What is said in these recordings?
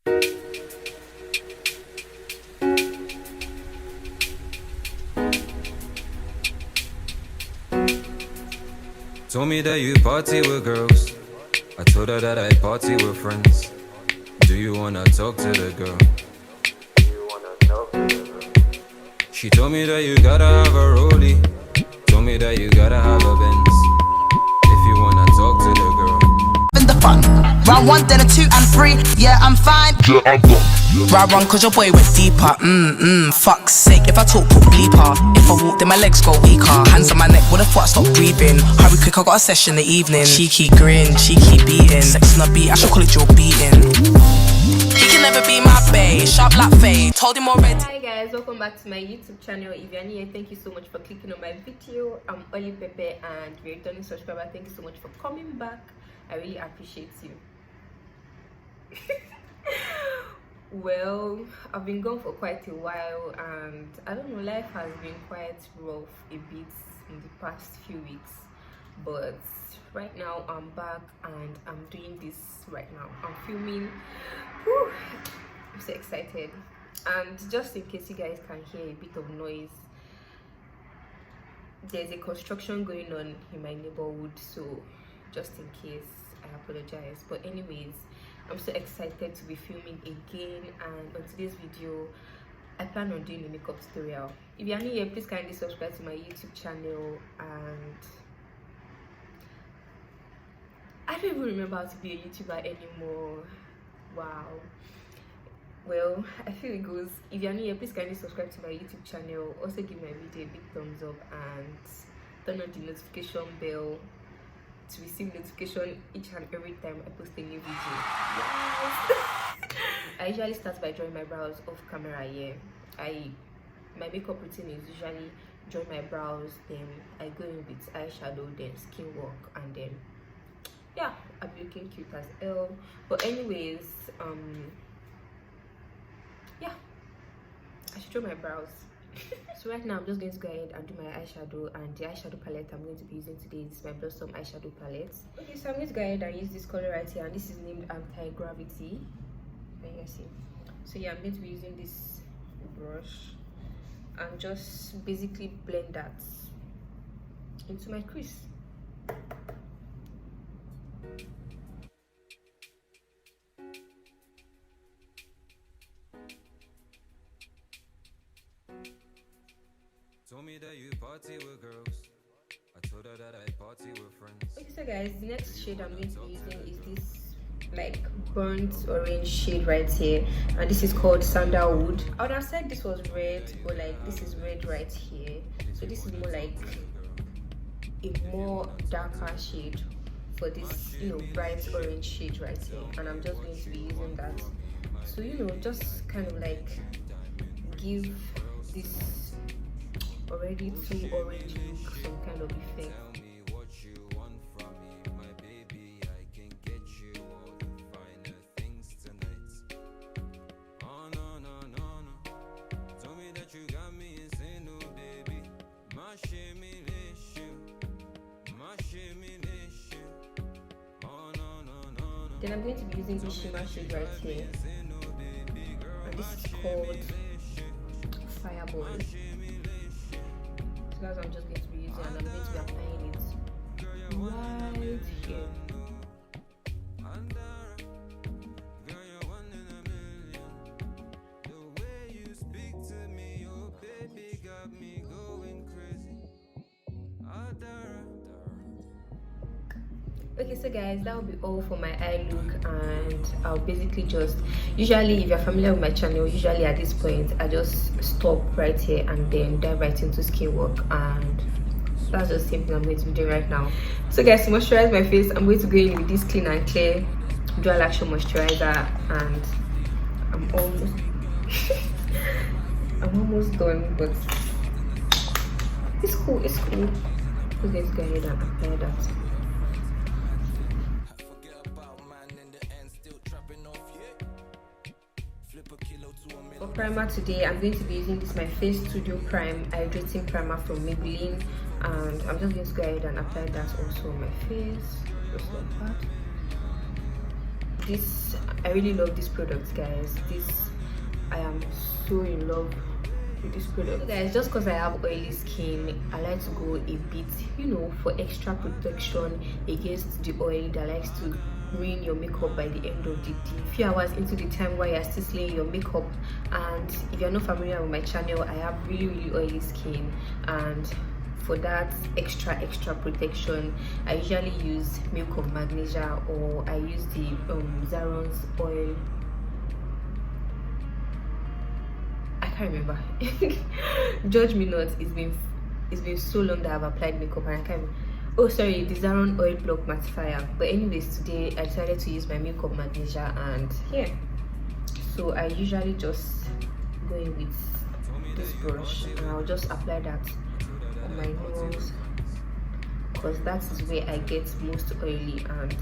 Told me that you party with girls. I told her that I party with friends. Do you wanna talk to the girl? She told me that you gotta have a rollie. Told me that you gotta have a Benz. If you wanna talk to the girl. In the fun. Round 1, then a 2 and 3. Yeah, I'm fine. Yeah, I'm done. Round 1, cause your boy went deeper. Fuck's sake. If I talk, put bleeper. If I walk, then my legs go weaker. Hands on my neck, what the fuck, stop breathing. Hurry quick, I got a session in the evening. Cheeky grin, cheeky beating. Sex on the beat, I should call it your beating. He can never be my bae. Sharp like Faye. Told him already. Hi guys, welcome back to my YouTube channel. If you're new here, thank you so much for clicking on my video. I'm Oli Pepe, and if you're a returning subscriber, thank you so much for coming back. I really appreciate you. Well, I've been gone for quite a while, and I don't know, life has been quite rough a bit in the past few weeks, but right now I'm back and I'm doing this right now. I'm filming. Whew, I'm so excited. And just in case you guys can hear a bit of noise, there's a construction going on in my neighborhood, so just in case, I apologize. But anyways, I'm so excited to be filming again, and on today's video I plan on doing a makeup tutorial. If you're new here, please kindly subscribe to my YouTube channel. And I don't even remember how to be a YouTuber anymore. Wow. Well, I feel it goes. If you're new here, please kindly subscribe to my YouTube channel. Also give my video a big thumbs up and turn on the notification bell to receive notification each and every time I post a new video. Yes. I usually start by drawing my brows off camera here. My makeup routine is usually draw my brows, then I go in with eyeshadow, then skin work, and then yeah, I'm looking cute as hell. But anyways, yeah, I should draw my brows. So right now I'm just going to go ahead and do my eyeshadow, and the eyeshadow palette I'm going to be using today is my Blossom eyeshadow palette. Okay, so I'm going to go ahead and use this color right here, and this is named Anti-Gravity. Can you guys see? So yeah, I'm going to be using this brush and just basically blend that into my crease. Told me that you party with girls. I told her that I party with friends. Okay, so guys, the next shade I'm going to be using is this like burnt orange shade right here, and this is called Sandalwood. I would have said this was red, but like this is red right here, so this is more like a more darker shade for this, you know, bright orange shade right here, and I'm just going to be using that. So, you know, just kind of like give this already too orange look some kind of effect. Then I'm going to be using this shimmer shade right here, and this is called Fireball. So guys, I'm just going to be using, and I'm going to be applying it right here. Okay, so guys, that will be all for my eye look, and I'll basically just, usually if you're familiar with my channel, usually at this point I just stop right here and then dive right into skin work, and that's just the same thing I'm going to be doing right now. So guys, to moisturize my face, I'm going to go in with this Clean and Clear Dual Action Moisturizer, and I'm almost done, but it's cool, it's cool. So let's go ahead and apply that. For primer today, I'm going to be using this my Face Studio Prime Hydrating Primer from Maybelline, and I'm just going to go ahead and apply that also on my face, just like that. this, I really love this product, guys. I am so in love with this product. So guys, just because I have oily skin, I like to go a bit, you know, for extra protection against the oil that likes to ruin your makeup by the end of the day, few hours into the time while you're still slaying your makeup. And if you're not familiar with my channel, I have really oily skin, and for that extra protection, I usually use milk of magnesia, or I use the Zaron's oil. I can't remember. Judge me not, it's been so long that I've applied makeup and I can't. Oh sorry, the Zaron oil block mattifier. But anyways, today I decided to use my milk of magnesia, and yeah, so I usually just go in with this brush and I'll just apply that on my nose, because that is where I get most oily and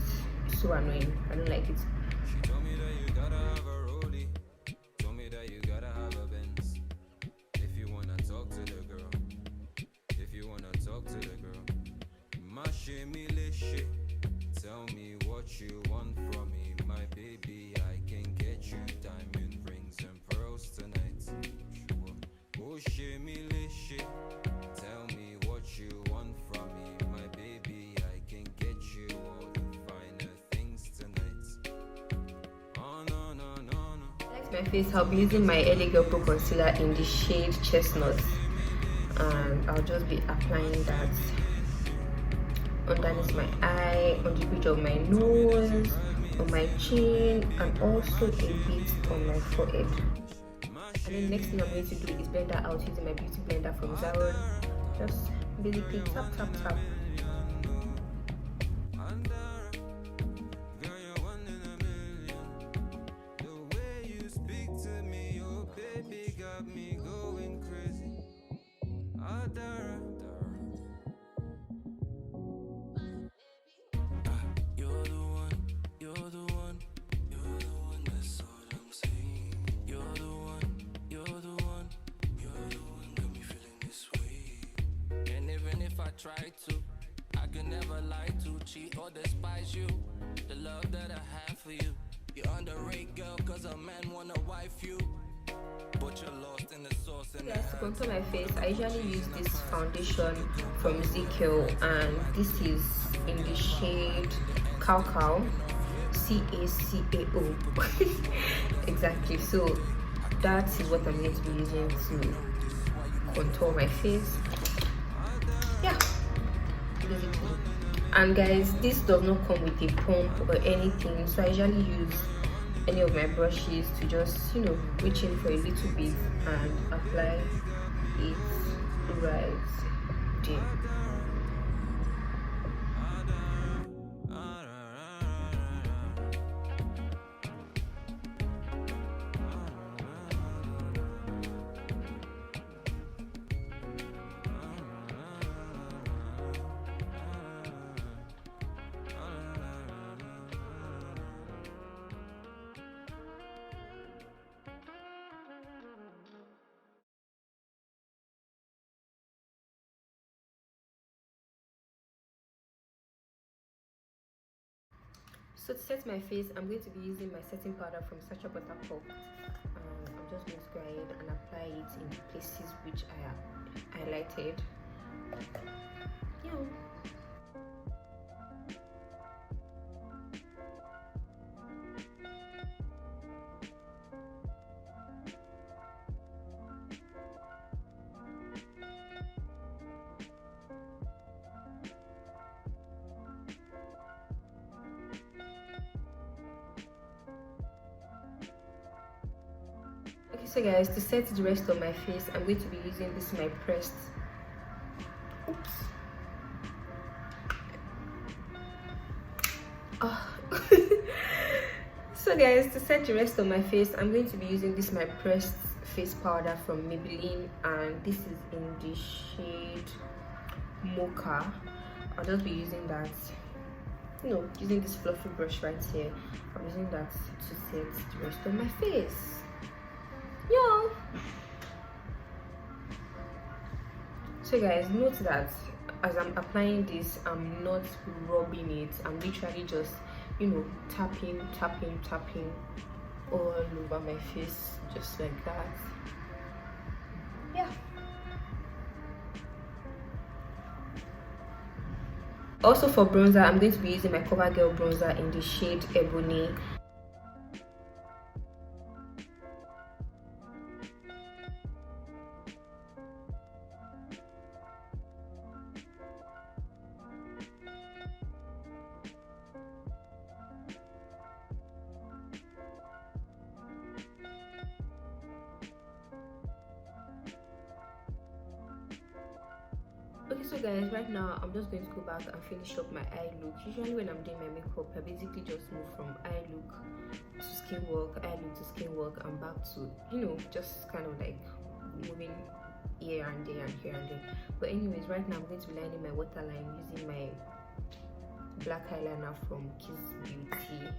it's so annoying. I don't like it. Told me that you gotta have a rollie. Told me that you gotta have a Benz. If you wanna talk to the girl. If you wanna talk to the girl. Tell me what you want from me, my baby. I can get you diamond rings and pearls tonight. Oh, tell me what you want from me, my baby. I can get you all the finer things tonight. Oh no. Like my face, I'll be using my LA Girl Pro Concealer in the shade Chestnut, and I'll just be applying that underneath my eye, on the bridge of my nose, on my chin, and also a bit on my forehead. And then next thing I'm going to do is blend that out using my beauty blender from Zaron. Just basically tap. Try to, I can never lie to, cheat or despise you. The love that I have for you, you're underrated, girl, cause a man wanna wife you, but you're lost in the sauce. And yes, to contour my face, I usually use this foundation from Ezekiel, and this is in the shade Cacao, CACAO. Exactly. So that is what I'm going to be using to contour my face. Yeah, basically. And guys, this does not come with a pump or anything, so I usually use any of my brushes to just, you know, reach in for a little bit and apply it right there. So to set my face, I'm going to be using my setting powder from Sacha Butter Pop. I'm just going to go ahead and apply it in places which I have highlighted. Yeah. So guys, to set the rest of my face, I'm going to be using this my pressed. Oops. Oh. So guys, to set the rest of my face, I'm going to be using this my pressed face powder from Maybelline, and this is in the shade Mocha. I'll just be using that, you know, using this fluffy brush right here. I'm using that to set the rest of my face. Yeah. So guys, note that as I'm applying this, I'm not rubbing it. I'm literally just, you know, tapping all over my face, just like that. Yeah. Also for bronzer, I'm going to be using my CoverGirl bronzer in the shade Ebony. Okay, so guys, right now I'm just going to go back and finish up my eye look. Usually when I'm doing my makeup, I basically just move from eye look to skin work, eye look to skin work, and back to, you know, just kind of like moving here and there and here and there. But anyways, right now I'm going to be lining my waterline using my black eyeliner from Kiss Beauty.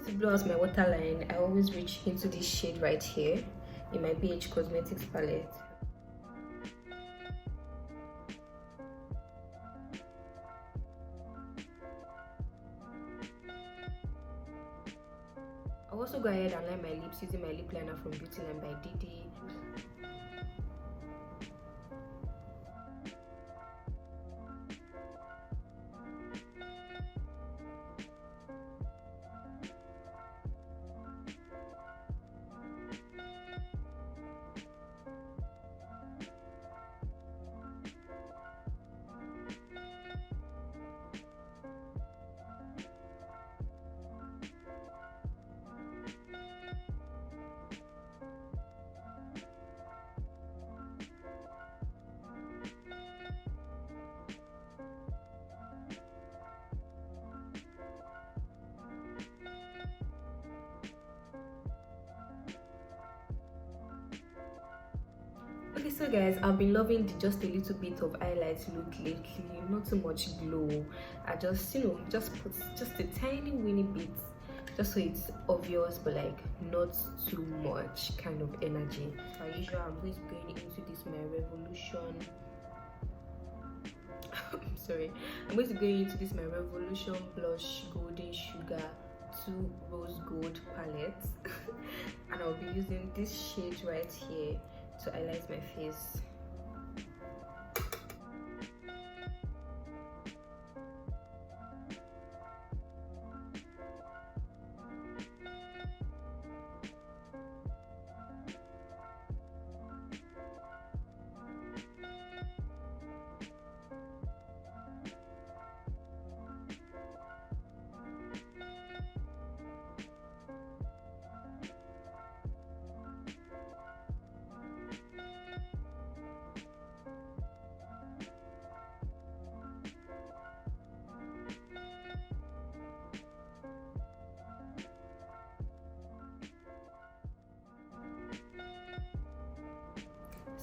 To blow out my waterline, I always reach into this shade right here in my BH Cosmetics palette. I'll also go ahead and line my lips using my lip liner from Beauty Line by Didi. Okay, so guys, I've been loving the just a little bit of highlight look lately, not too much glow. I just, you know, just put just a tiny weeny bit just so it's obvious, but like not too much kind of energy. As usual, I'm going to be going into this my Revolution I'm going to go into this my Revolution Blush Golden Sugar 2 Rose Gold palette and I'll be using this shade right here to highlight my face.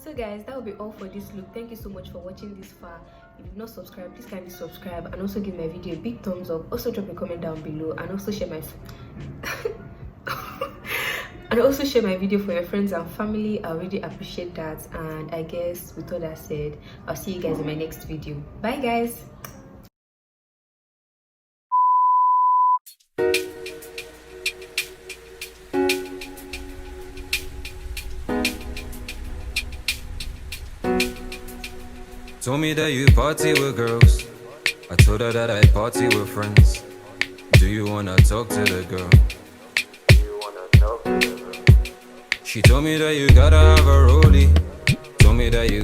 So guys, that will be all for this look. Thank you so much for watching this far. If you've not subscribed, please kindly subscribe and also give my video a big thumbs up. Also drop a comment down below and also share my and also share my video for your friends and family. I really appreciate that. And I guess with all that said, I'll see you guys in my next video. Bye guys. Told me that you party with girls. I told her that I party with friends. Do you wanna talk to the girl? She told me that you gotta have a rollie. Told me that you